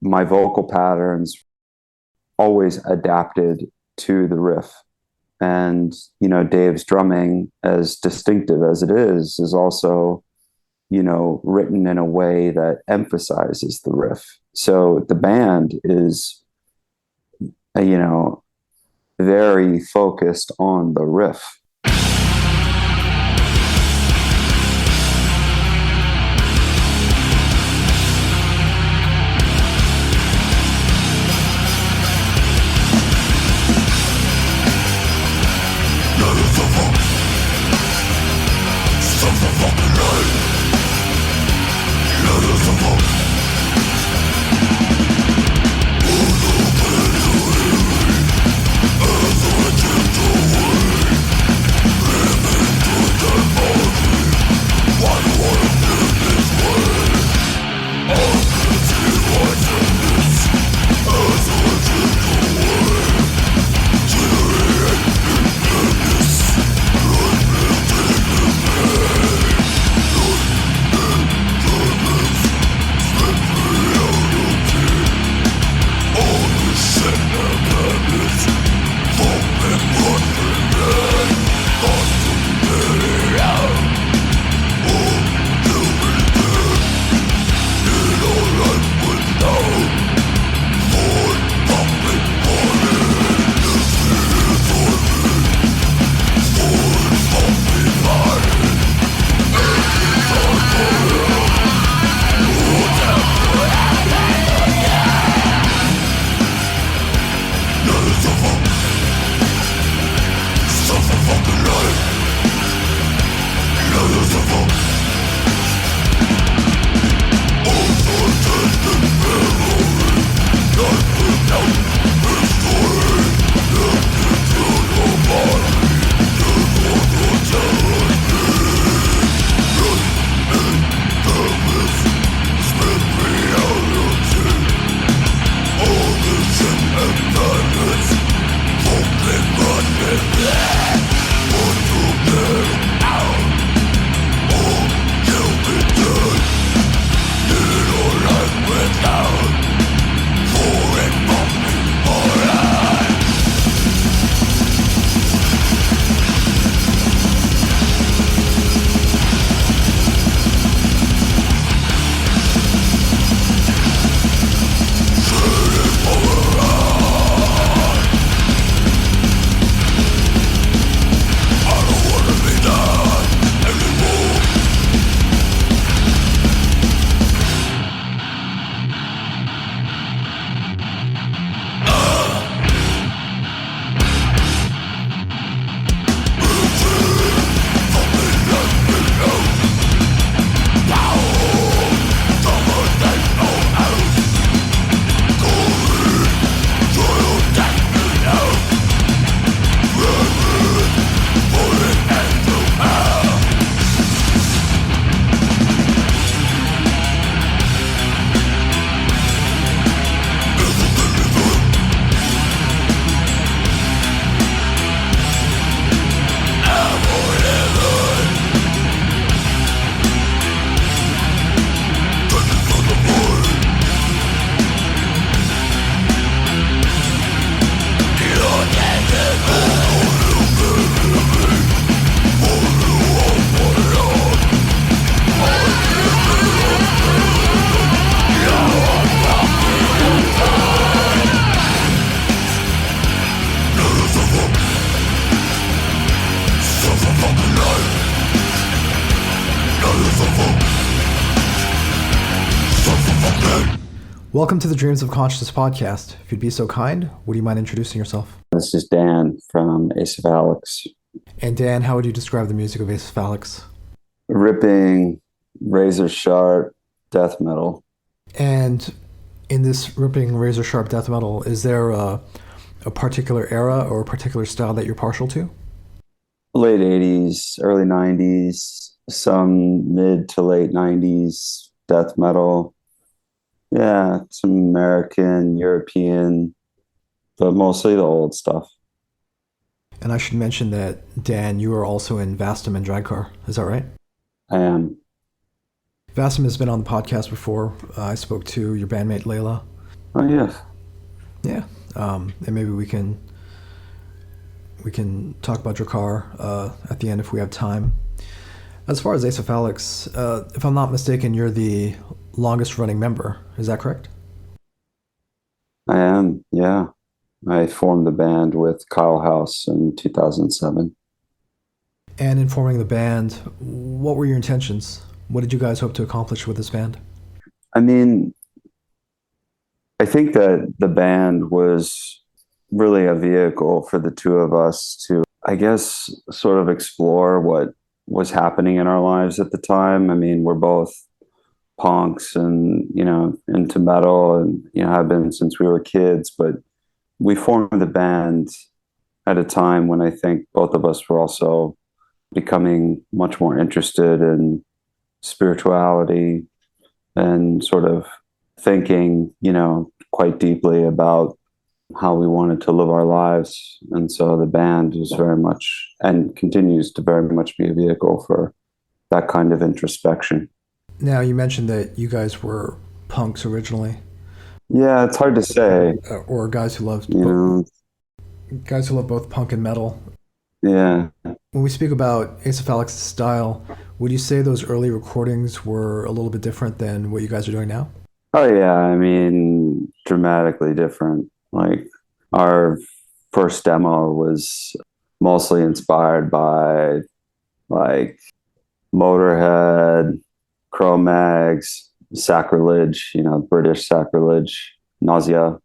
my vocal patterns always adapted to the riff. And, Dave's drumming, as distinctive as it is also, written in a way that emphasizes the riff. So the band is, very focused on the riff. Welcome to the Dreams of Consciousness podcast. If you'd be so kind, would you mind introducing yourself? This is Dan from Acephalix. And Dan, how would you describe the music of Acephalix? Ripping, razor sharp death metal. And in this ripping, razor sharp death metal, is there a particular era or a particular style that you're partial to? Late 80s, early 90s, some mid to late 90s death metal. Yeah, some American, European, but mostly the old stuff. And I should mention that, Dan, you are also in Vastum and Dragcar. Is that right? I am. Vastum has been on the podcast before. I spoke to your bandmate, Layla. Oh, yes. Yeah, and maybe we can talk about Drakkar at the end if we have time. As far as Acephalix, if I'm not mistaken, you're the longest running member. Is that correct? I am, yeah. I formed the band with Kyle House in 2007. And in forming the band, what were your intentions? What did you guys hope to accomplish with this band? I mean, I think that the band was really a vehicle for the two of us to, I guess, sort of explore what was happening in our lives at the time. I mean, we're both punks and, into metal and, have been since we were kids, but we formed the band at a time when I think both of us were also becoming much more interested in spirituality and sort of thinking, quite deeply about how we wanted to live our lives. And so the band was very much and continues to very much be a vehicle for that kind of introspection. Now, you mentioned that you guys were punks originally, Yeah, it's hard to say, or you guys who love both punk and metal. yeah. When we speak about Acephalix's style, would you say those early recordings were a little bit different than what you guys are doing now? Oh yeah, I mean, dramatically different. Like our first demo was mostly inspired by like Motorhead, Cro-Mags, Sacrilege, British Sacrilege, Nausea,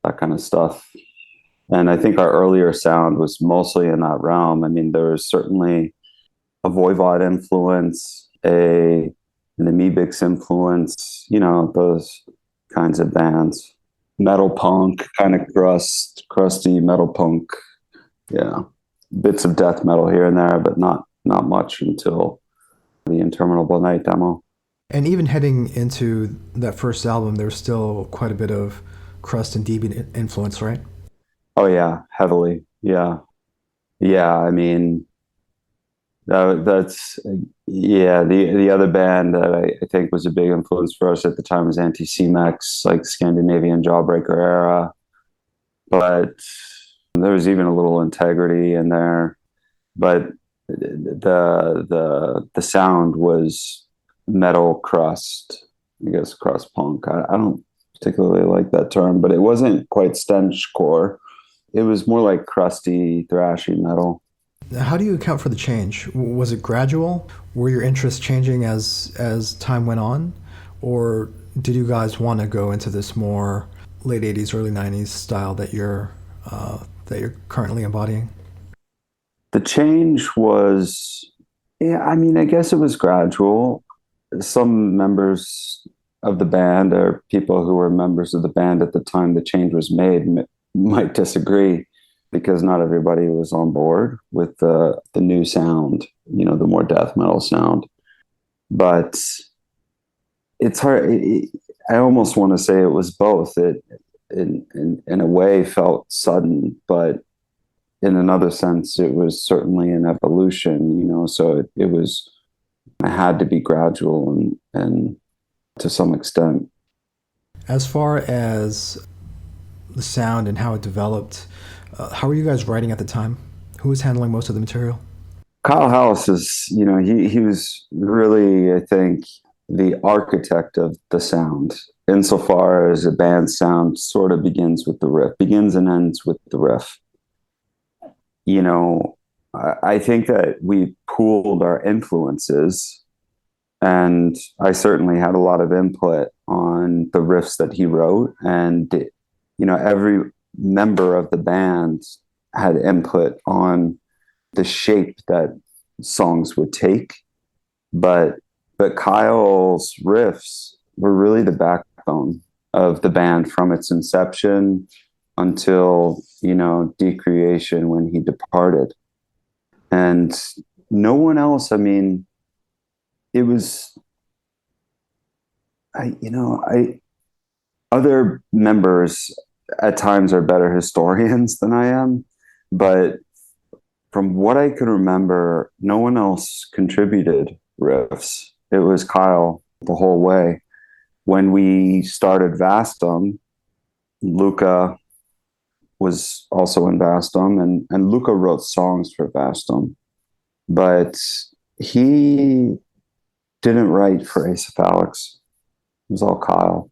that kind of stuff. And I think our earlier sound was mostly in that realm. I mean, there was certainly a Voivod influence, an Amoebics influence, those kinds of bands. Metal punk, kind of crusty metal punk. Yeah. Bits of death metal here and there, but not much until the Interminable Night demo. And even heading into that first album, there's still quite a bit of crust and deviant influence, right? Oh yeah, heavily. Yeah. Yeah, I mean, that's yeah. The other band that I think was a big influence for us at the time was Anti-Cmex, like Scandinavian Jawbreaker era. But there was even a little Integrity in there. But the sound was metal crust, I guess crust punk. I don't particularly like that term, but it wasn't quite stenchcore. It was more like crusty, thrashy metal. How do you account for the change? Was it gradual? Were your interests changing as time went on, or did you guys want to go into this more late '80s, early '90s style that you're currently embodying? The change was, yeah, I mean, I guess it was gradual. Some members of the band or people who were members of the band at the time the change was made might disagree because not everybody was on board with the new sound, the more death metal sound. But it's hard. I almost want to say it was both. It, in a way, felt sudden, but in another sense, it was certainly an evolution. So it had to be gradual and to some extent. As far as the sound and how it developed, how were you guys writing at the time? Who was handling most of the material? Kyle House is, he was really, I think, the architect of the sound, insofar as a band sound sort of begins with the riff, begins and ends with the riff. I think that we pooled our influences, and I certainly had a lot of input on the riffs that he wrote. And, every member of the band had input on the shape that songs would take. But Kyle's riffs were really the backbone of the band from its inception until, decreation when he departed. And no one else, I mean, it was, other members at times are better historians than I am, but from what I can remember, no one else contributed riffs. It was Kyle the whole way. When we started Vastum, Luca was also in Vastum, and Luca wrote songs for Vastum, but he didn't write for Acephalix. It was all Kyle.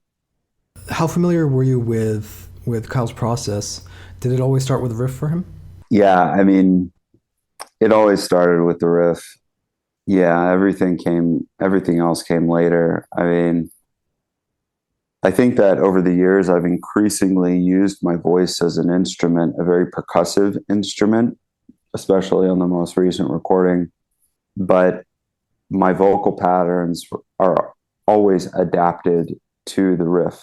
How familiar were you with Kyle's process? Did it always start with a riff for him? Yeah, I mean, it always started with the riff. Yeah, everything else came later. I mean, I think that over the years, I've increasingly used my voice as an instrument, a very percussive instrument, especially on the most recent recording. But my vocal patterns are always adapted to the riff.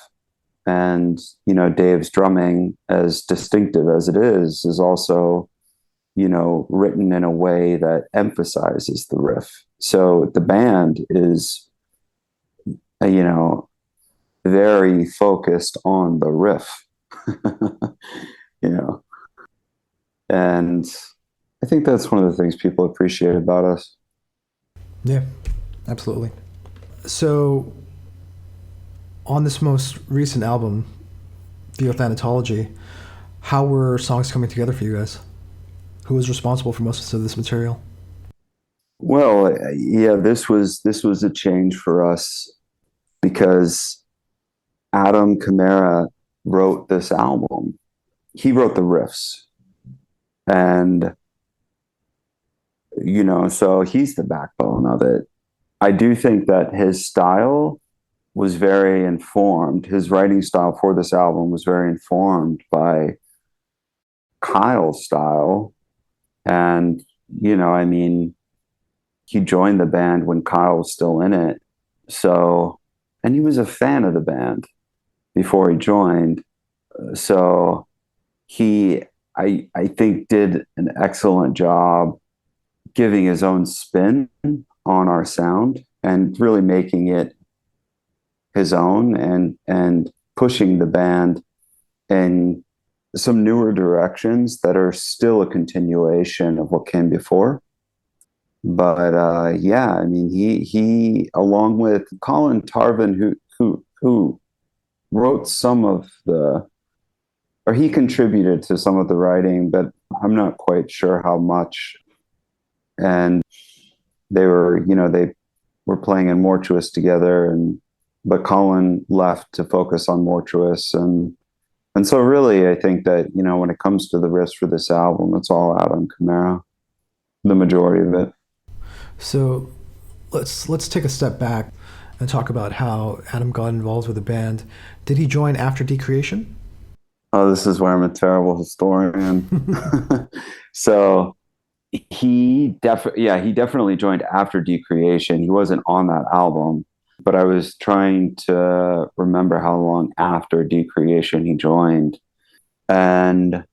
And, Dave's drumming, as distinctive as it is also, written in a way that emphasizes the riff. So the band is, very focused on the riff, you know, and I think that's one of the things people appreciate about us. Yeah, absolutely. So, on this most recent album, Theothanatology, how were songs coming together for you guys? Who was responsible for most of this material? Well, yeah, this was a change for us because Adam Camara wrote this album. He wrote the riffs, and so he's the backbone of it. I do think that his style was very informed. His writing style for this album was very informed by Kyle's style. And, I mean, he joined the band when Kyle was still in it. So, and he was a fan of the band before he joined. So I think did an excellent job giving his own spin on our sound and really making it his own and pushing the band in some newer directions that are still a continuation of what came before. But yeah, I mean, he along with Colin Tarvin, who wrote some of or he contributed to some of the writing, but I'm not quite sure how much. And they were playing in Mortuous together, but Colin left to focus on Mortuous, and so really I think that when it comes to the riffs for this album, it's all Adam Camara, the majority of it. So let's take a step back and talk about how Adam got involved with the band. Did he join after Decreation? Oh, this is where I'm a terrible historian. So he definitely joined after Decreation. He wasn't on that album, but I was trying to remember how long after Decreation he joined. And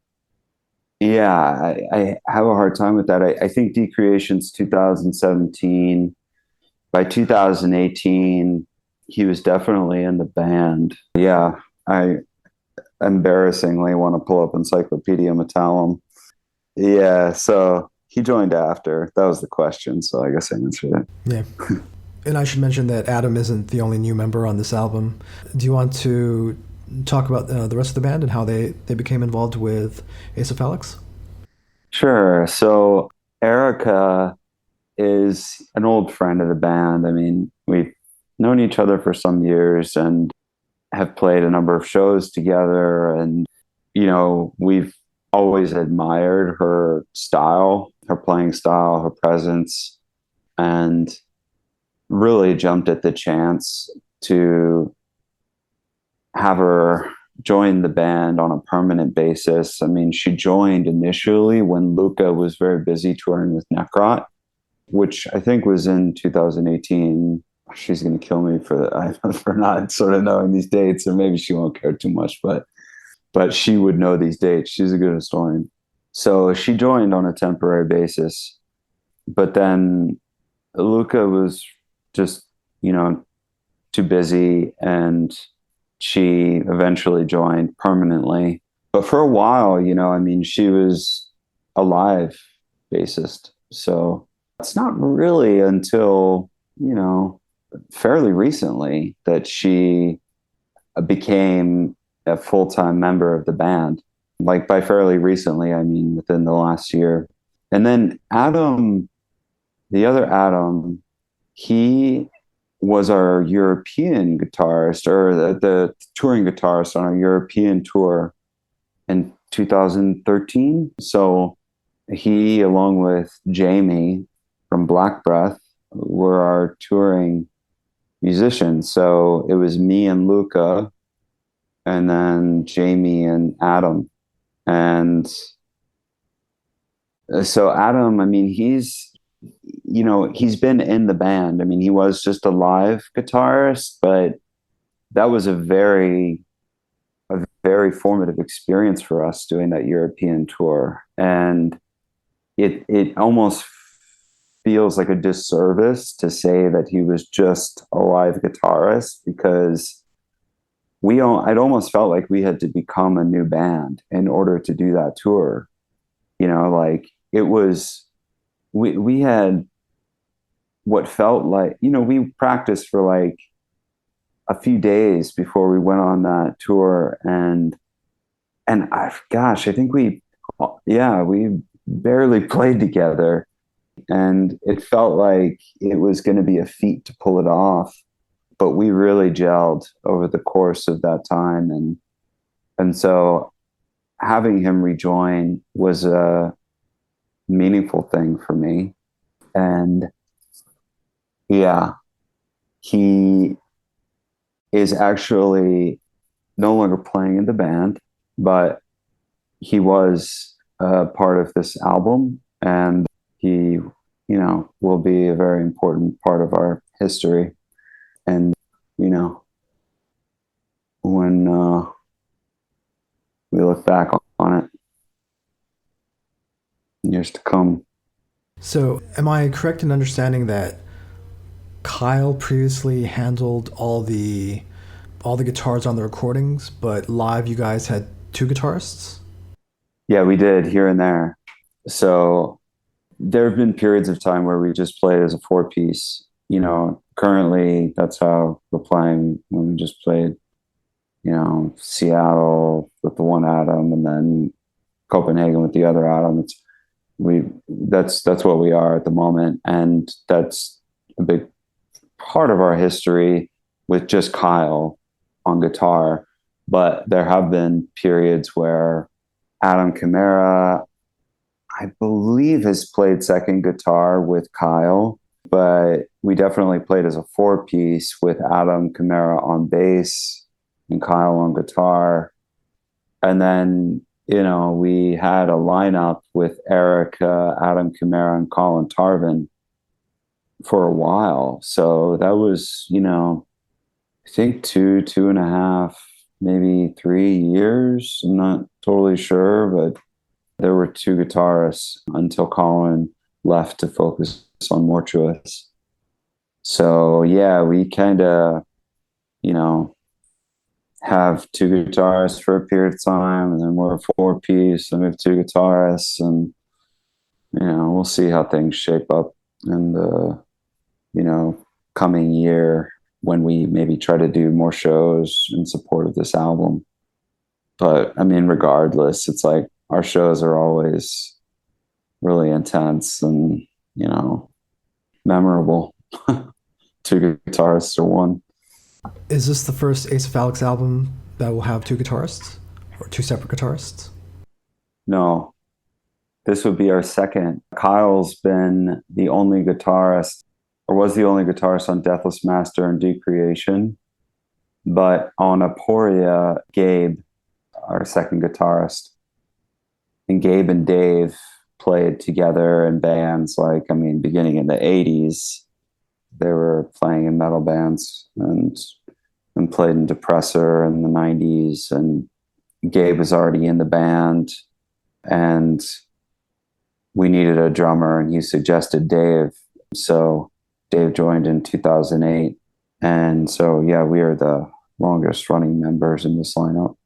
yeah, I have a hard time with that. I think Decreation's 2017. By 2018, he was definitely in the band. Yeah, I embarrassingly want to pull up Encyclopedia Metallum. Yeah, so he joined after. That was the question, so I guess I answered it. Yeah. And I should mention that Adam isn't the only new member on this album. Do you want to talk about the rest of the band and how they became involved with Acephalix? Sure. So Erica is an old friend of the band. I mean, we've known each other for some years and have played a number of shows together. And, we've always admired her style, her playing style, her presence, and really jumped at the chance to have her join the band on a permanent basis. I mean, she joined initially when Luca was very busy touring with Necrot, which I think was in 2018. She's going to kill me for not sort of knowing these dates, or maybe she won't care too much, but she would know these dates. She's a good historian. So she joined on a temporary basis, but then Luca was just, too busy, and she eventually joined permanently. But for a while, I mean, she was a live bassist. So it's not really until, fairly recently that she became a full-time member of the band, like by fairly recently, I mean, within the last year. And then Adam, the other Adam, he was our European guitarist, or the touring guitarist on our European tour in 2013. So he, along with Jamie from Black Breath, were our touring musicians. So it was me and Luca, and then Jamie and Adam. And so Adam, I mean, he's been in the band. I mean, he was just a live guitarist, but that was a very formative experience for us doing that European tour. And it almost feels like a disservice to say that he was just a live guitarist, because I'd almost felt like we had to become a new band in order to do that tour. Like it was, we had what felt like, we practiced for like a few days before we went on that tour. And I think we barely played together, and it felt like it was going to be a feat to pull it off, but we really gelled over the course of that time. And so having him rejoin was a meaningful thing for me. And yeah, he is actually no longer playing in the band, but he was part of this album, and he, will be a very important part of our history. And, when we look back on it in years to come. So am I correct in understanding that Kyle previously handled all the guitars on the recordings, but live you guys had two guitarists? Yeah, we did, here and there. So there have been periods of time where we just played as a four-piece. Currently that's how we're playing when we just played, Seattle with the one Adam, and then Copenhagen with the other Adam. That's what we are at the moment. And that's a big part of our history with just Kyle on guitar. But there have been periods where Adam Chimera, I believe, has played second guitar with Kyle, but we definitely played as a four-piece with Adam Chimera on bass and Kyle on guitar. And then, we had a lineup with Eric, Adam Chimera, and Colin Tarvin for a while. So that was, I think 2.5, maybe 3 years. I'm not totally sure, but there were two guitarists until Colin left to focus on Mortuous. So yeah, we kind of, have two guitarists for a period of time, and then we're a four-piece, and we have two guitarists, and we'll see how things shape up in the coming year when we maybe try to do more shows in support of this album. But I mean, regardless, it's like our shows are always really intense and memorable. Two guitarists or one. Is this the first Acephalix album that will have two guitarists, or two separate guitarists? No, this would be our second. Kyle's been the only guitarist, or was the only guitarist, on Deathless Master and Decreation. But on Aporia, Gabe, our second guitarist, and Gabe and Dave played together in bands beginning in the 80s. They were playing in metal bands and played in Depressor in the 90s. And Gabe was already in the band, and we needed a drummer, and he suggested Dave. So Dave joined in 2008. And so, yeah, we are the longest running members in this lineup.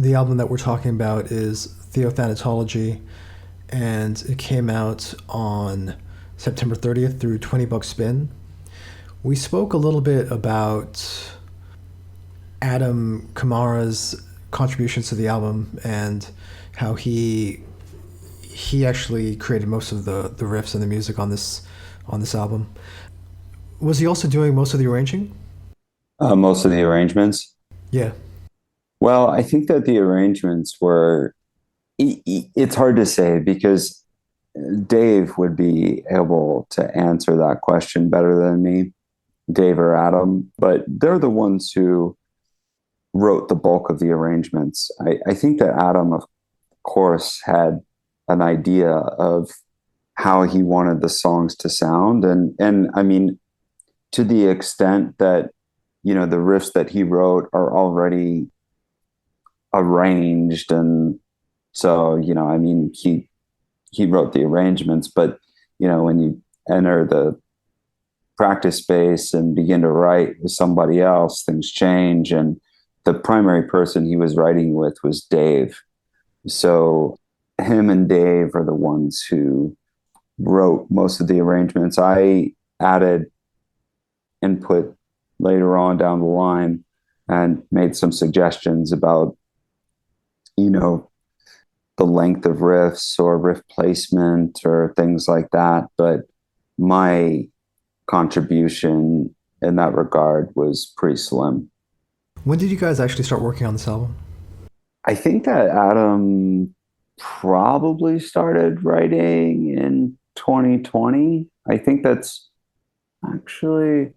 The album that we're talking about is Theothanatology, and it came out on September 30th through 20 Buck Spin. We spoke a little bit about Adam Kamara's contributions to the album and how he actually created most of the riffs and the music on this album. Was he also doing most of the arranging? Most of the arrangements. Yeah. Well, I think that the arrangements were, it's hard to say because Dave would be able to answer that question better than me, Dave or Adam, but they're the ones who wrote the bulk of the arrangements. I think that Adam, of course, had an idea of how he wanted the songs to sound. And I mean, to the extent that, the riffs that he wrote are already arranged. And so, I mean, he wrote the arrangements, but, when you enter the practice space and begin to write with somebody else, things change. And the primary person he was writing with was Dave. So him and Dave are the ones who wrote most of the arrangements. I added input later on down the line and made some suggestions about, the length of riffs or riff placement or things like that. But my contribution in that regard was pretty slim. When did you guys actually start working on this album? I think that Adam probably started writing in 2020. I think that's actually,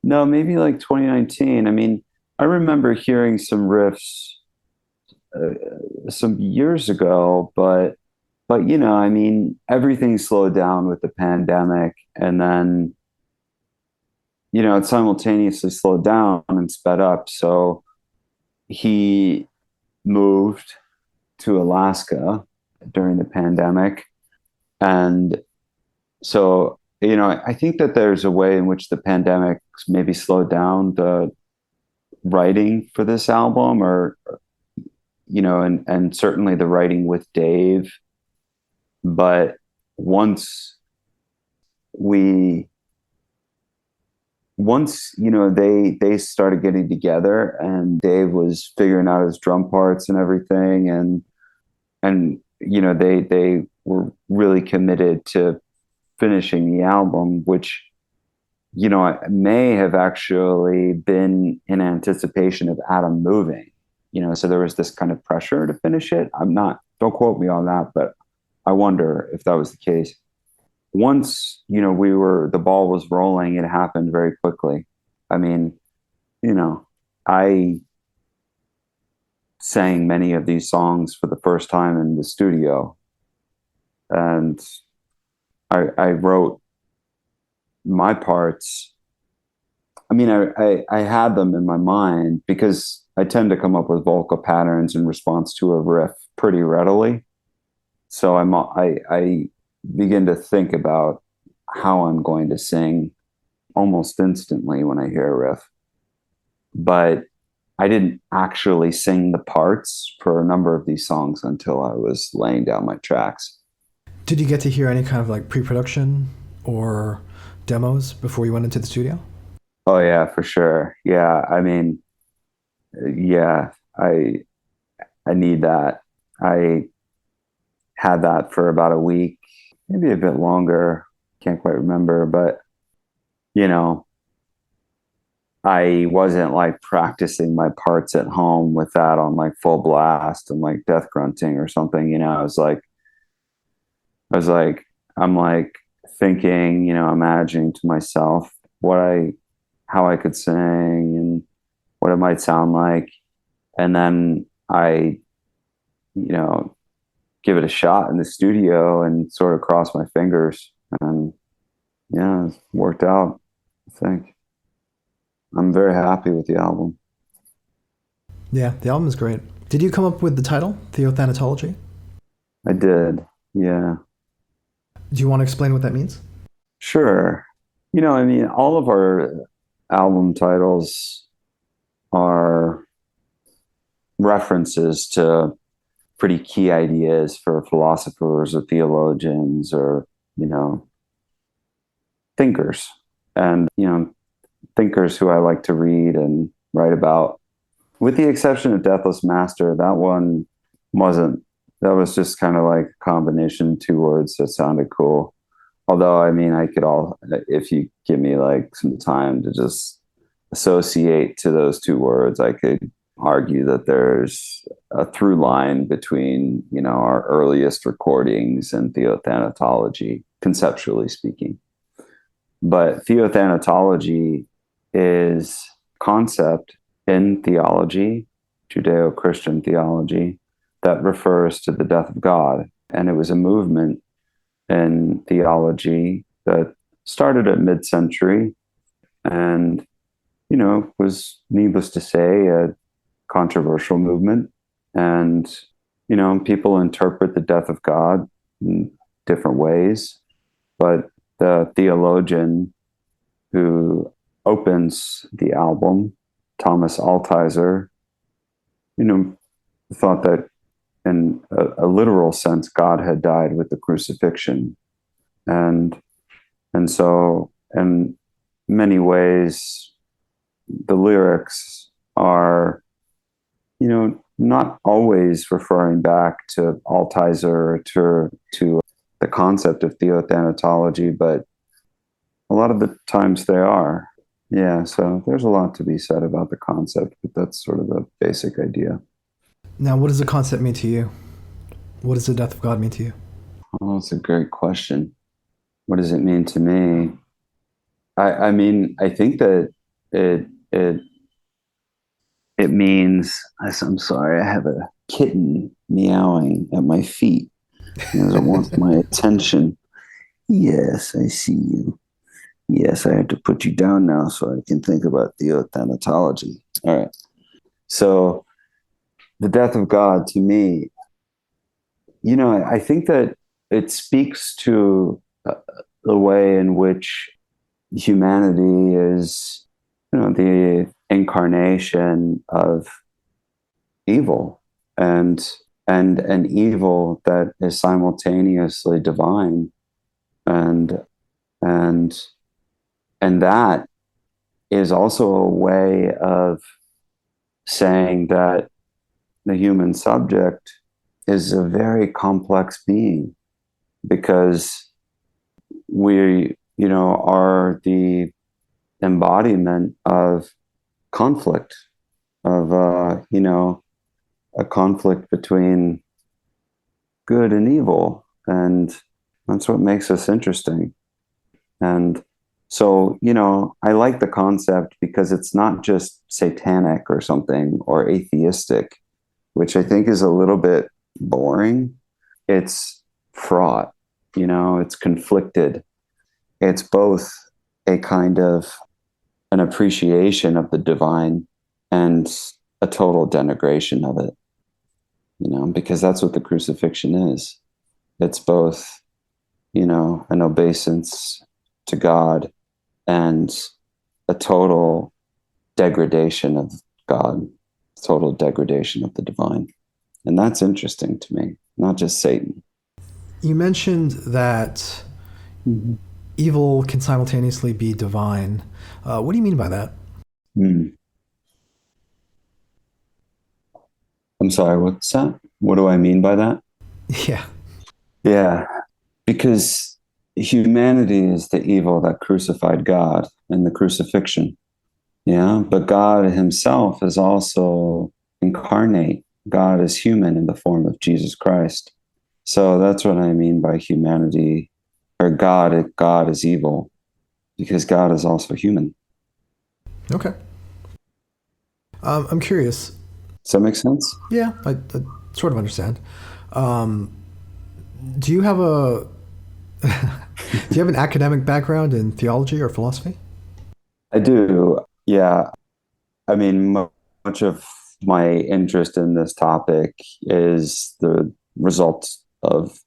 no, maybe like 2019. I mean, I remember hearing some riffs some years ago, but I mean, everything slowed down with the pandemic, and then it simultaneously slowed down and sped up. So he moved to Alaska during the pandemic, and so I think that there's a way in which the pandemic maybe slowed down the writing for this album, or and certainly the writing with Dave. But once they started getting together and Dave was figuring out his drum parts and everything, and they were really committed to finishing the album, which may have actually been in anticipation of Adam moving. So there was this kind of pressure to finish it. Don't quote me on that, but I wonder if that was the case. Once, the ball was rolling, it happened very quickly. I mean, I sang many of these songs for the first time in the studio, and I wrote my parts. I mean, I had them in my mind because I tend to come up with vocal patterns in response to a riff pretty readily. So I begin to think about how I'm going to sing almost instantly when I hear a riff. But I didn't actually sing the parts for a number of these songs until I was laying down my tracks. Did you get to hear any kind of like pre-production or demos before you went into the studio? Oh yeah, for sure. Yeah, I mean, yeah, I need that. I had that for about a week, maybe a bit longer. Can't quite remember, but I wasn't like practicing my parts at home with that on like full blast and like death grunting or something. I'm like thinking, imagining to myself how I could sing and what it might sound like. And then I, give it a shot in the studio and sort of cross my fingers. And yeah, it worked out, I think. I'm very happy with the album. Yeah, the album is great. Did you come up with the title, Theothanatology? I did, yeah. Do you want to explain what that means? Sure. I mean, all of our album titles are references to pretty key ideas for philosophers or theologians or, thinkers. And, thinkers who I like to read and write about. With the exception of Deathless Master, that was just kind of like a combination of two words that sounded cool. Although, if you give me like some time to just associate to those two words, I could argue that there's a through line between, our earliest recordings and Theothanatology, conceptually speaking. But Theothanatology is concept in theology, Judeo-Christian theology, that refers to the death of God. And it was a movement in theology that started at mid-century and, was, needless to say, a controversial movement. And, people interpret the death of God in different ways. But the theologian who opens the album, Thomas Altizer, thought that in a literal sense, God had died with the crucifixion. And so in many ways, the lyrics are, not always referring back to Altizer or to the concept of Theothanatology, but a lot of the times they are. Yeah, so there's a lot to be said about the concept, but that's sort of the basic idea. Now, what does the concept mean to you? What does the death of God mean to you? Oh, that's a great question. What does it mean to me? I think that it means, I'm sorry, I have a kitten meowing at my feet because it wants my attention. Yes, I see you. Yes, I have to put you down now so I can think about Theothanatology. All right. So the death of God to me, I think that it speaks to the way in which humanity is, the incarnation of evil and an evil that is simultaneously divine. And that is also a way of saying that the human subject is a very complex being, because we, are the embodiment of conflict, of, a conflict between good and evil. And that's what makes us interesting. And so, I like the concept because it's not just satanic or something or atheistic, which I think is a little bit boring. It's fraught, it's conflicted. It's both a kind of an appreciation of the divine and a total denigration of it, because that's what the crucifixion is. It's both, an obeisance to God and a total degradation of God, total degradation of the divine. And that's interesting to me, not just Satan. You mentioned that evil can simultaneously be divine. What do you mean by that? I'm sorry, what's that? What do I mean by that? Yeah. Yeah, because humanity is the evil that crucified God in the crucifixion. Yeah, but God himself is also incarnate. God is human in the form of Jesus Christ. So that's what I mean by humanity, or God is evil, because God is also human. Okay. I'm curious. Does that make sense? Yeah, I sort of understand. Do you have an academic background in theology or philosophy? I do. Yeah. Much of my interest in this topic is the result of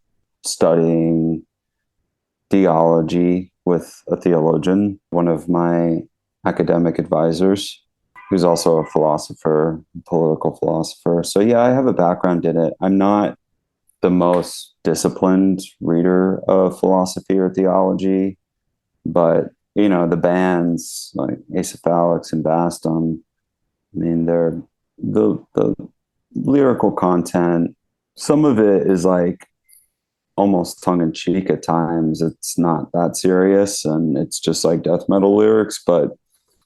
studying theology with a theologian, one of my academic advisors. who's also a philosopher, political philosopher. So yeah, I have a background in it. I'm not the most disciplined reader of philosophy or theology, but the bands like Acephalix and Vastum, I mean, they're the lyrical content. Some of it is like almost tongue in cheek at times. It's not that serious, and it's just like death metal lyrics. But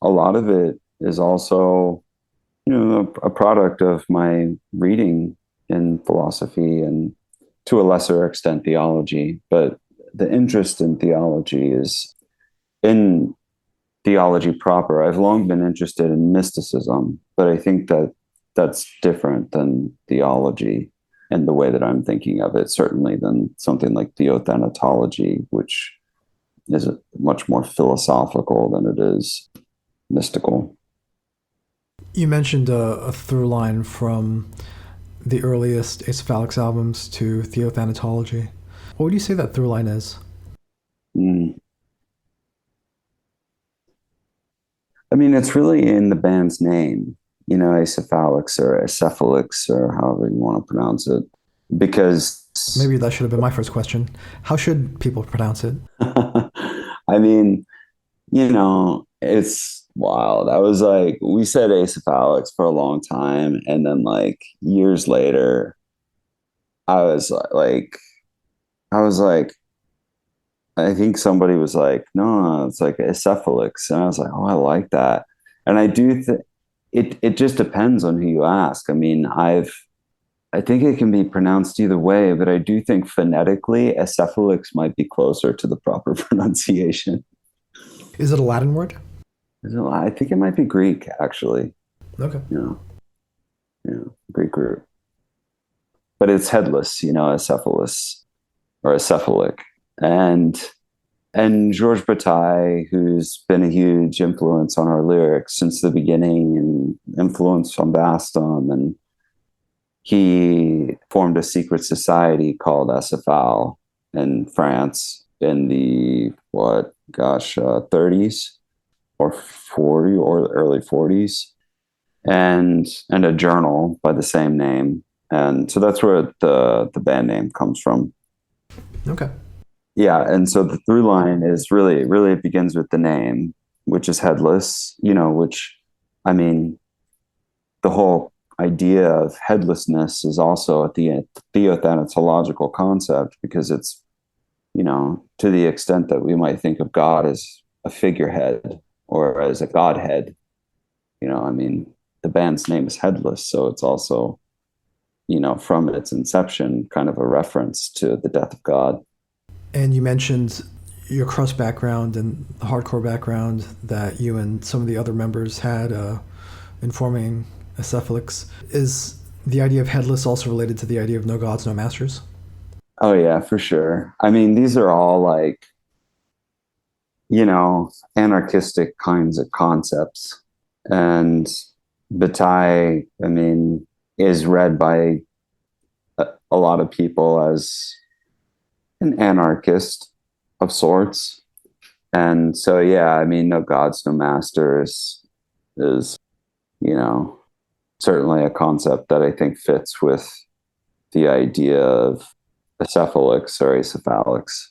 a lot of it is also, a product of my reading in philosophy and to a lesser extent theology. But the interest in theology is in theology proper. I've long been interested in mysticism, but I think that that's different than theology in the way that I'm thinking of it, certainly than something like Theothanatology, which is much more philosophical than it is mystical. You mentioned a through line from the earliest Acephalix albums to Theothanatology. What would you say that through line is? I mean, it's really in the band's name, Acephalix or Acephalix or however you want to pronounce it, because maybe that should have been my first question. How should people pronounce it? I mean, it's wild. I was like, we said Acephalix for a long time, and then like years later, I was like, I think somebody was like, no, it's like Acephalix. And I was like, oh, I like that. And I do it just depends on who you ask. I mean, I think it can be pronounced either way, but I do think phonetically Acephalix might be closer to the proper pronunciation. Is it a Latin word? I think it might be Greek, actually. Okay. Yeah, Greek root. But it's headless, Acephalus or Acephalic. And Georges Bataille, who's been a huge influence on our lyrics since the beginning and influence from Vastum, and he formed a secret society called Acephal in France in the 30s or 40 or early 40s, and a journal by the same name. And so that's where the band name comes from. Okay. Yeah, and so the through line is really it begins with the name, which is headless, which, I mean, the whole idea of headlessness is also a theothanatological concept, because it's, to the extent that we might think of God as a figurehead or as a godhead, I mean, the band's name is Headless, so it's also, from its inception, kind of a reference to the death of God. And you mentioned your crust background and the hardcore background that you and some of the other members had in forming Acephalix. Is the idea of headless also related to the idea of no gods, no masters? Oh, yeah, for sure. I mean, these are all like, anarchistic kinds of concepts. And Bataille, I mean, is read by a lot of people as an anarchist of sorts. And so, yeah, I mean, no gods, no masters is, certainly a concept that I think fits with the idea of Acephalix or Acephalix.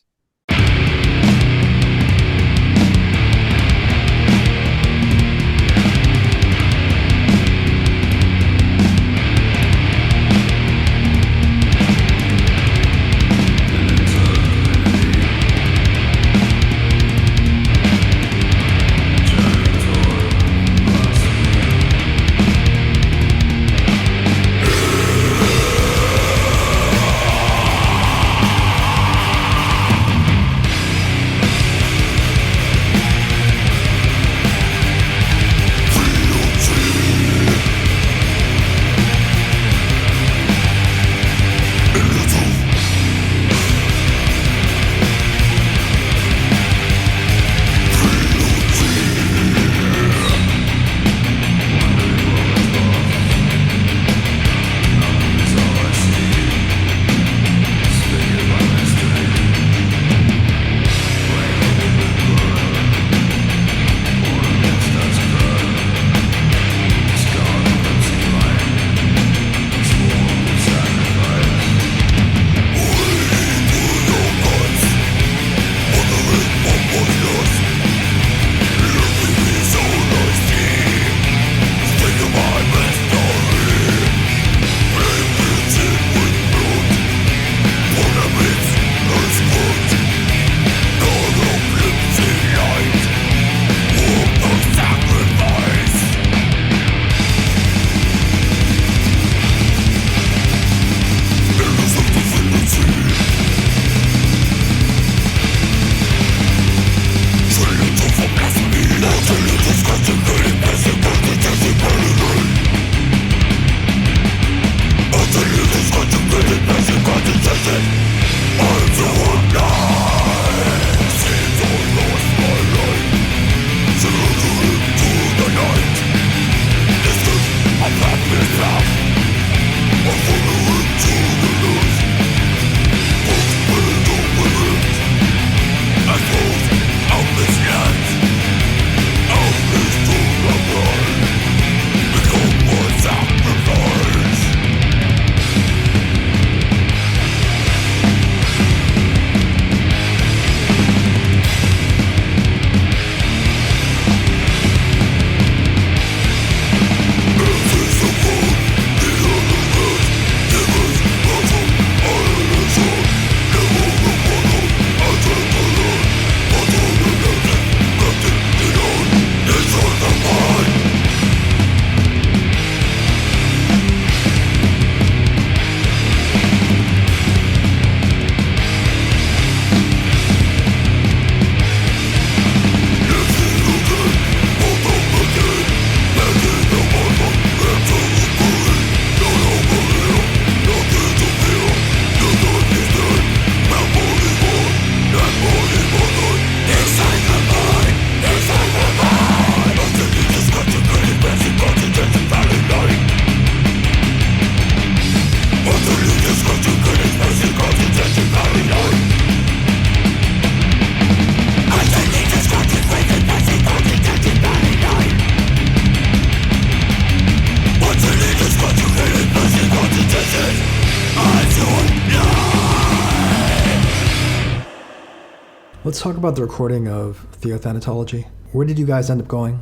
Let's talk about the recording of Theothanatology. Where did you guys end up going?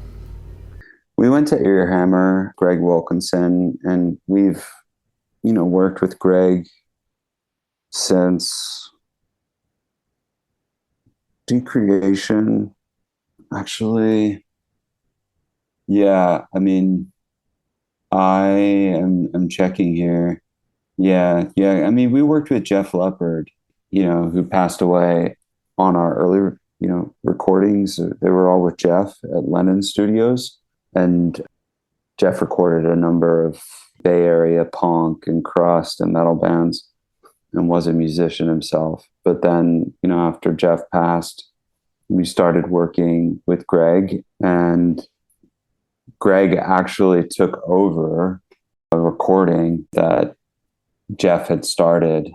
We went to Earhammer, Greg Wilkinson, and we've, worked with Greg since Decreation. Actually, yeah, I'm checking here. Yeah. We worked with Jeff Leppard, who passed away on our earlier, recordings. They were all with Jeff at Lennon Studios. And Jeff recorded a number of Bay Area punk and crust and metal bands and was a musician himself. But then, after Jeff passed, we started working with Greg, and Greg actually took over a recording that Jeff had started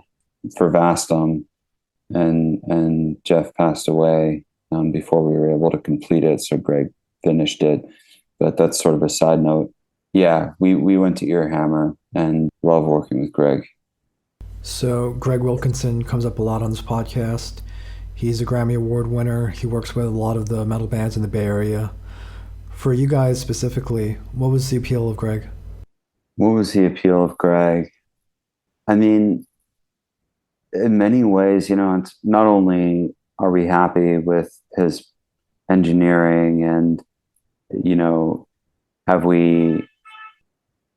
for Vastum, and Jeff passed away before we were able to complete it, so Greg finished it. But that's sort of a side note. Yeah, we went to Earhammer and love working with Greg. So Greg Wilkinson comes up a lot on this podcast. He's a Grammy Award winner. He works with a lot of the metal bands in the Bay Area. For you guys specifically, what was the appeal of Greg? What was the appeal of Greg? In many ways, it's not only are we happy with his engineering and,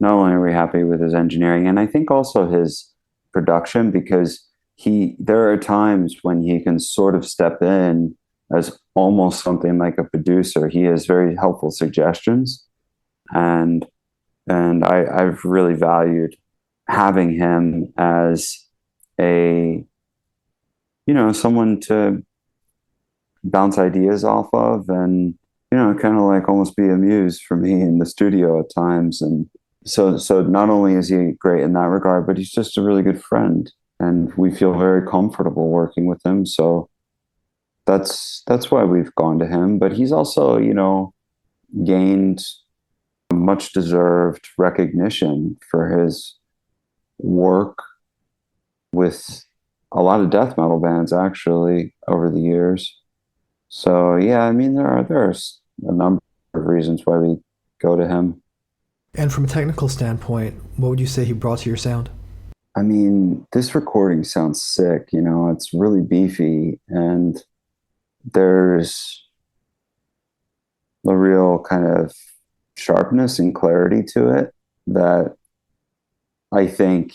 not only are we happy with his engineering, and I think also his production, because there are times when he can sort of step in as almost something like a producer. He has very helpful suggestions, and I've really valued having him as someone to bounce ideas off of, and kind of like almost be a muse for me in the studio at times. And so not only is he great in that regard, but he's just a really good friend, and we feel very comfortable working with him. So that's why we've gone to him. But he's also, gained much deserved recognition for his work with a lot of death metal bands actually over the years. So yeah, there's a number of reasons why we go to him. And from a technical standpoint, what would you say he brought to your sound? This recording sounds sick, it's really beefy, and there's a real kind of sharpness and clarity to it that I think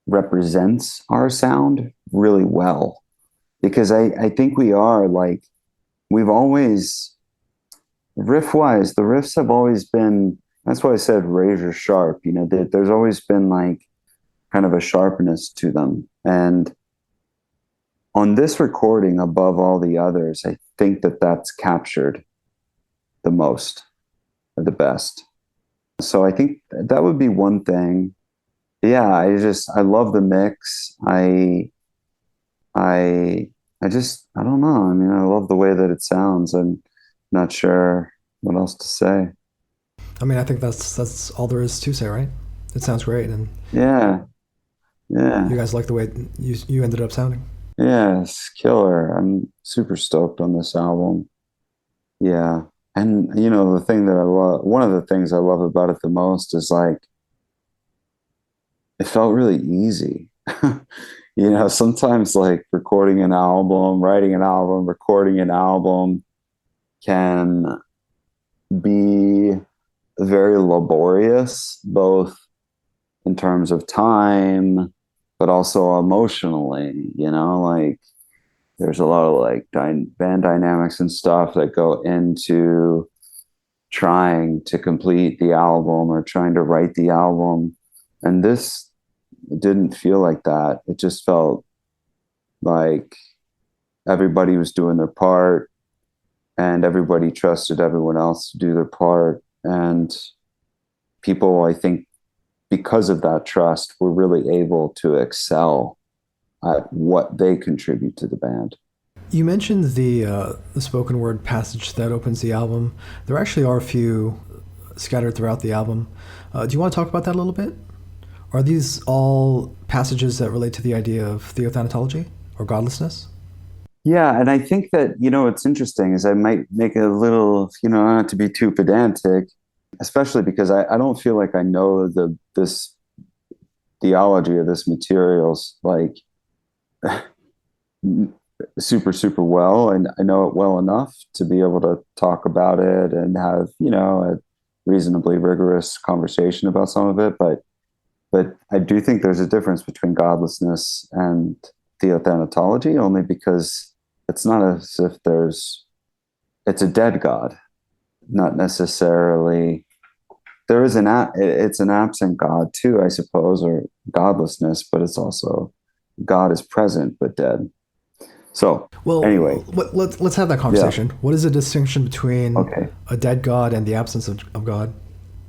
represents our sound really well, because I think we've always riff wise, the riffs have always been, that's why I said razor sharp, there's always been like kind of a sharpness to them. And on this recording, above all the others, I think that that's captured the most, or the best. So I think that would be one thing. Yeah, I love the mix. I don't know. I mean, I love the way that it sounds. I'm not sure what else to say. I mean, I think that's all there is to say, right? It sounds great, and Yeah, yeah, you guys like the way you ended up sounding. yeah, it's killer. I'm super stoked on this album. Yeah. And the thing that I love, one of the things I love about it the most is like it felt really easy. Sometimes like recording an album, writing an album, recording an album can be very laborious, both in terms of time, but also emotionally, like there's a lot of like band dynamics and stuff that go into trying to complete the album or trying to write the album. And this didn't feel like that. It just felt like everybody was doing their part and everybody trusted everyone else to do their part. And people, I think, because of that trust, were really able to excel at what they contribute to the band. You mentioned the spoken word passage that opens the album. There actually are a few scattered throughout the album. Do you want to talk about that a little bit? Are these all passages that relate to the idea of theothanatology or godlessness? Yeah, and I think that, what's interesting is I might make a little, not to be too pedantic, especially because I don't feel like I know this theology of this materials like super, super well. And I know it well enough to be able to talk about it and have, a reasonably rigorous conversation about some of it. But I do think there's a difference between godlessness and theothanatology, only because it's not as if it's a dead God, not necessarily. There is it's an absent God too, I suppose, or godlessness, but it's also God is present but dead. So, well, anyway, let's have that conversation. Yeah. What is the distinction between a dead God and the absence of God?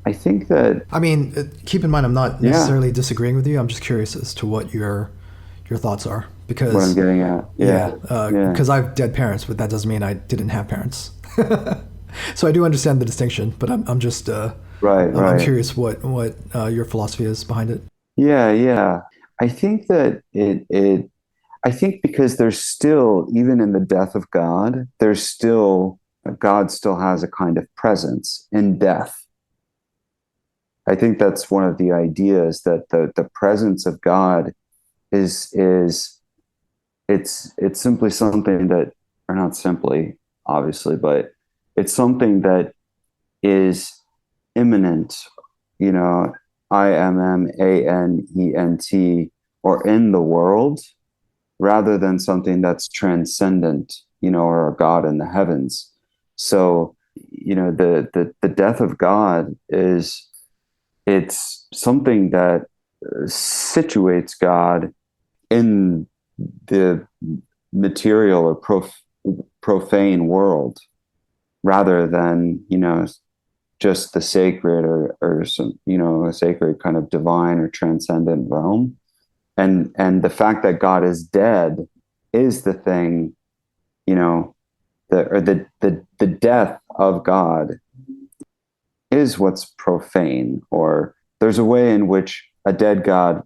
I think that, I mean, keep in mind, I'm not necessarily disagreeing with you. I'm just curious as to what your thoughts are, because what I'm getting at, because I have dead parents, but that doesn't mean I didn't have parents. So I do understand the distinction, but I'm just right. I'm curious what your philosophy is behind it. Yeah. I think that I think because there's still, even in the death of God, God still has a kind of presence in death. I think that's one of the ideas, that the presence of God is it's simply something that, or not simply, obviously, but it's something that is immanent, IMMANENT, or in the world, rather than something that's transcendent, or a God in the heavens. So, the death of God it's something that situates God in the material or profane world, rather than, just the sacred or some, a sacred kind of divine or transcendent realm. And the fact that God is dead is the thing, the death of God is what's profane. Or there's a way in which a dead God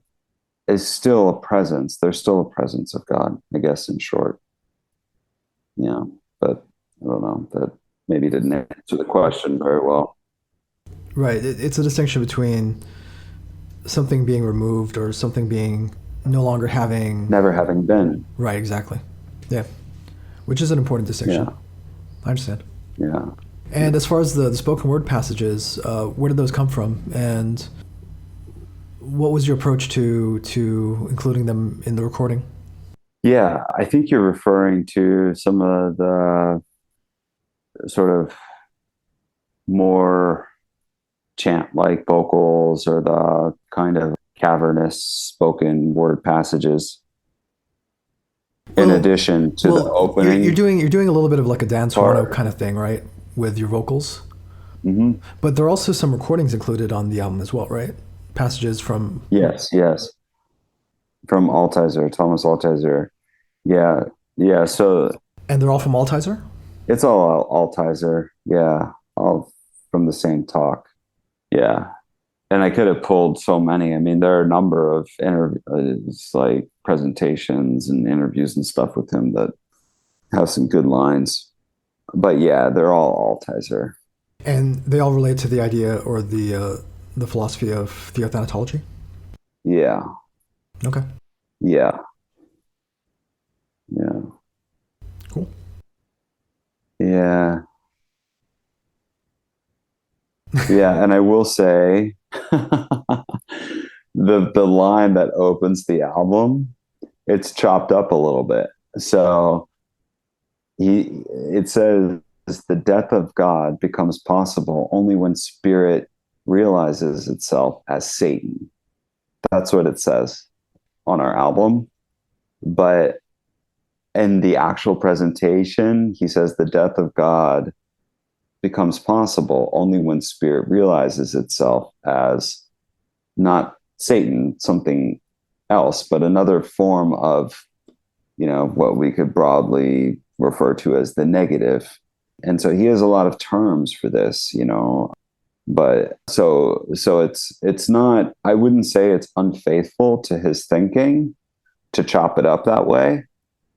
is still a presence. There's still a presence of God, I guess, in short. Yeah, but I don't know, that maybe didn't answer the question very well. Right. It's a distinction between something being removed or something being never having been. Right, exactly. Yeah. Which is an important distinction. Yeah. I understand. Yeah. And as far as the spoken word passages, where did those come from? And what was your approach to including them in the recording? Yeah, I think you're referring to some of the sort of more chant-like vocals or the kind of cavernous spoken word passages. In addition to the opening, you're doing a little bit of like a Dan Serrano kind of thing, right, with your vocals. Mm-hmm. But there are also some recordings included on the album as well, right? Passages from yes, from Altizer, Thomas Altizer. Yeah. So, and they're all from Altizer. It's all Altizer. Yeah, all from the same talk. Yeah. And I could have pulled so many. I mean, there are a number of interviews, like presentations and interviews and stuff with him that have some good lines. But yeah, they're all Altizer. And they all relate to the idea or the philosophy of Theothanatology? Yeah. Okay. Yeah. Cool. Yeah. Yeah, and I will say the line that opens the album, it's chopped up a little bit. So it says the death of God becomes possible only when spirit realizes itself as Satan. That's what it says on our album. But in the actual presentation, he says the death of God becomes possible only when spirit realizes itself as not Satan, something else, but another form of, what we could broadly refer to as the negative. And so he has a lot of terms for this, but so it's not, I wouldn't say it's unfaithful to his thinking to chop it up that way,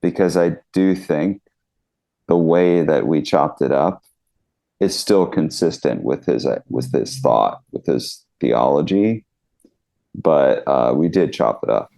because I do think the way that we chopped it up is still consistent with his thought, with his theology, but we did chop it up.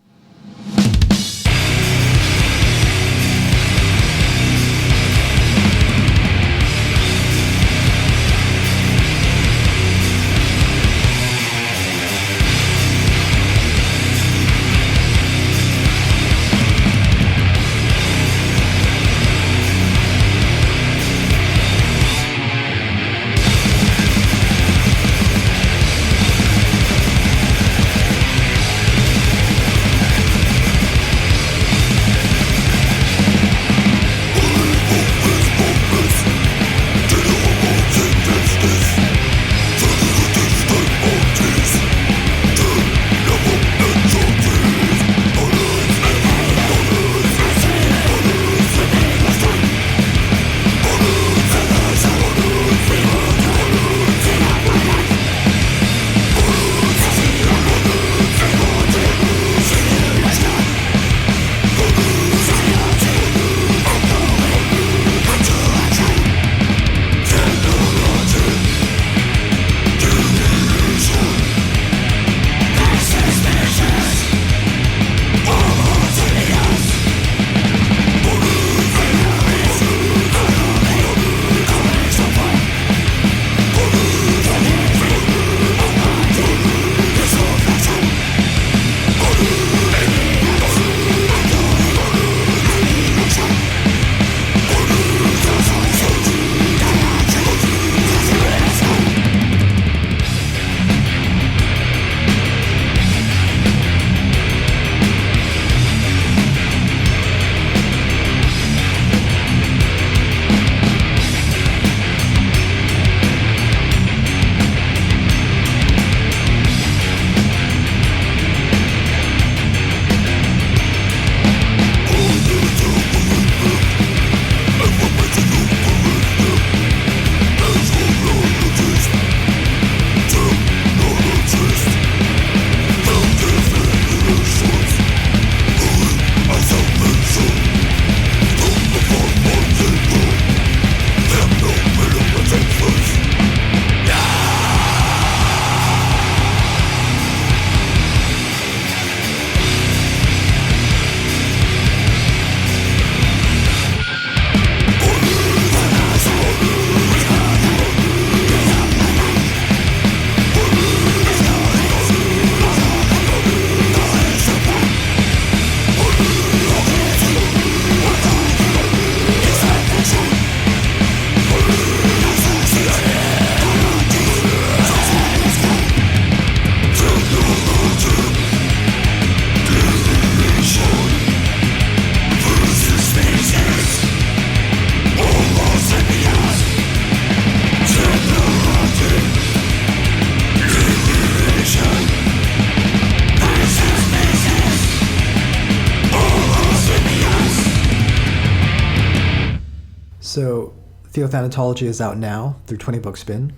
Theothanatology is out now through 20 Book Spin.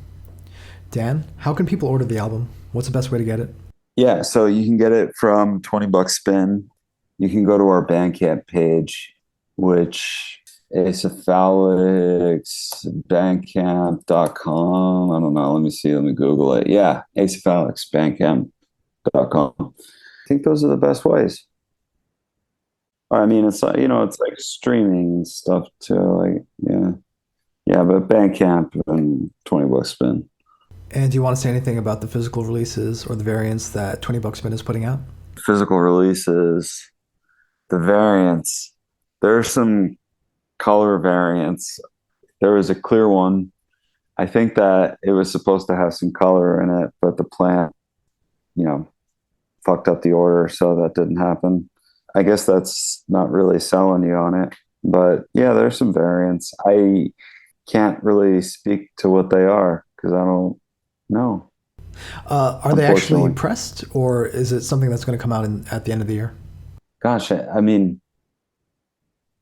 Dan, how can people order the album? What's the best way to get it? Yeah, so you can get it from 20 bucks spin. You can go to our Bandcamp page, which Acephalix, bandcamp.com. I don't know. Let me see. Let me Google it. Yeah, Acephalix, bandcamp.com. I think those are the best ways. I mean, it's like, it's like streaming and stuff too. Like, yeah. Yeah, but Bandcamp and 20 bucks spin. And do you want to say anything about the physical releases or the variants that 20 Buck Spin is putting out? Physical releases, the variants. There are some color variants. There was a clear one. I think that it was supposed to have some color in it, but the plant, fucked up the order, so that didn't happen. I guess that's not really selling you on it. But yeah, there's some variants. I can't really speak to what they are because I don't know. Are they actually pressed, or is it something that's going to come out at the end of the year? Gosh, I mean,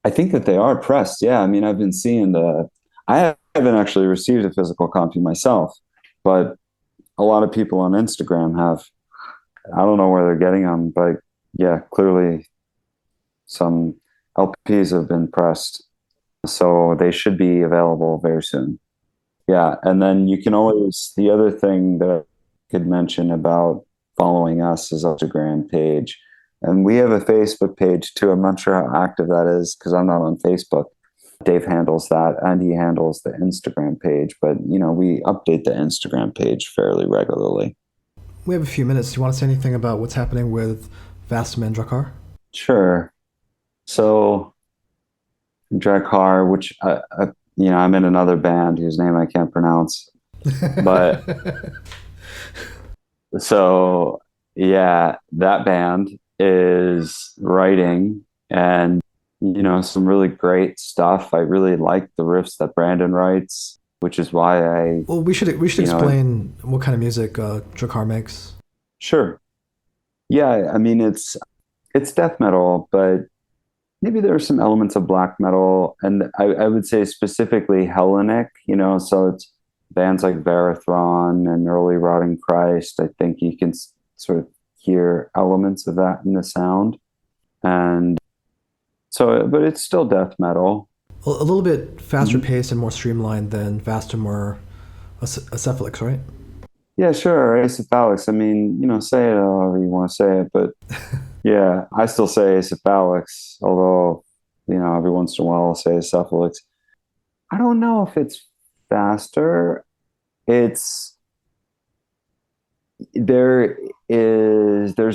I think that they are pressed. Yeah, I mean, I've been seeing I haven't actually received a physical copy myself, but a lot of people on Instagram have. I don't know where they're getting them, but yeah, clearly some LPs have been pressed. So they should be available very soon. Yeah, and then you can always, the other thing that I could mention about following us is our Instagram page. And we have a Facebook page too. I'm not sure how active that is because I'm not on Facebook. Dave handles that and he handles the Instagram page, but we update the Instagram page fairly regularly. We have a few minutes. Do you want to say anything about what's happening with Vastum and Drakkar? Sure. So Drakkar, which I'm in another band whose name I can't pronounce, but so yeah, that band is writing and some really great stuff. I really like the riffs that Brandon writes, which is why we should explain what kind of music Drakkar makes. Sure. Yeah, I mean it's death metal, but maybe there are some elements of black metal, and I would say specifically Hellenic, so it's bands like Varathron and Early Rotting Christ. I think you can sort of hear elements of that in the sound. And so, but it's still death metal. A little bit faster paced and more streamlined than Vastum or Acephalix, right? Yeah, sure. Acephalix. I mean, say it however you want to say it, but yeah, I still say Acephalix, although, every once in a while I'll say Acephalix. I don't know if it's faster. There's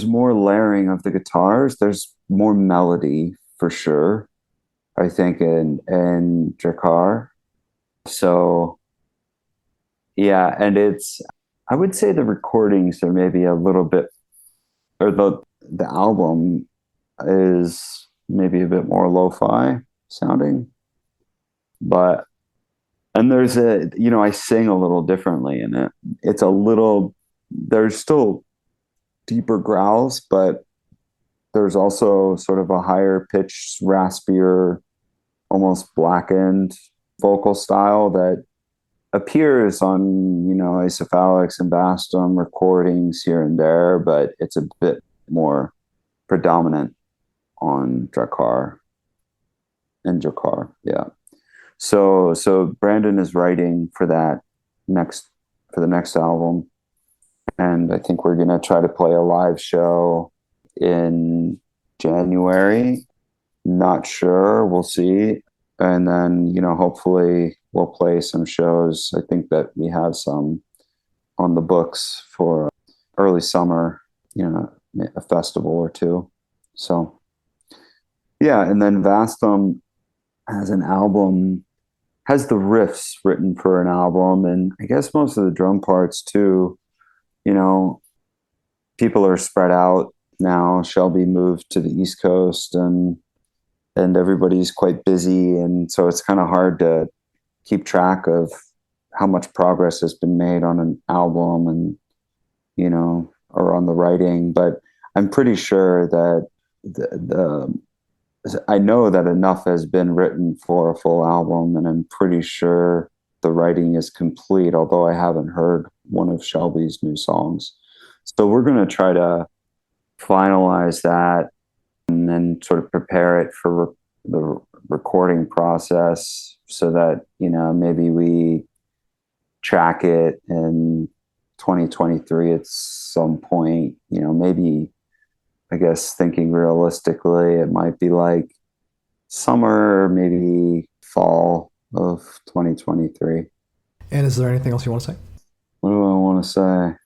more layering of the guitars. There's more melody for sure, I think, in Drakkar. So yeah, and I would say the recordings are maybe a little bit, or the album is maybe a bit more lo-fi sounding, and there's I sing a little differently in it. There's still deeper growls, but there's also sort of a higher pitched, raspier, almost blackened vocal style that appears on, Acephalix and Vastum recordings here and there, but it's a bit more predominant on Drakkar. Yeah. So Brandon is writing for the next album, and I think we're gonna try to play a live show in January. Not sure, we'll see. And then hopefully we'll play some shows. I think that we have some on the books for early summer, a festival or two. So yeah, and then Vastum has the riffs written for an album, and I guess most of the drum parts too. People are spread out now. Shelby moved to the East Coast, and everybody's quite busy, and so it's kind of hard to keep track of how much progress has been made on an album and or on the writing. But I'm pretty sure that I know that enough has been written for a full album, and I'm pretty sure the writing is complete, although I haven't heard one of Shelby's new songs. So we're going to try to finalize that and then sort of prepare it for the recording process so that, maybe we track it in 2023 at some point, maybe, I guess, thinking realistically, it might be like summer, maybe fall of 2023. And is there anything else you want to say? What do I want to say?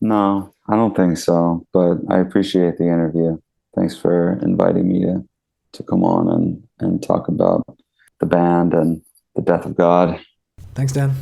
No, I don't think so, but I appreciate the interview. Thanks for inviting me to come on and talk about the band and the death of God. Thanks, Dan.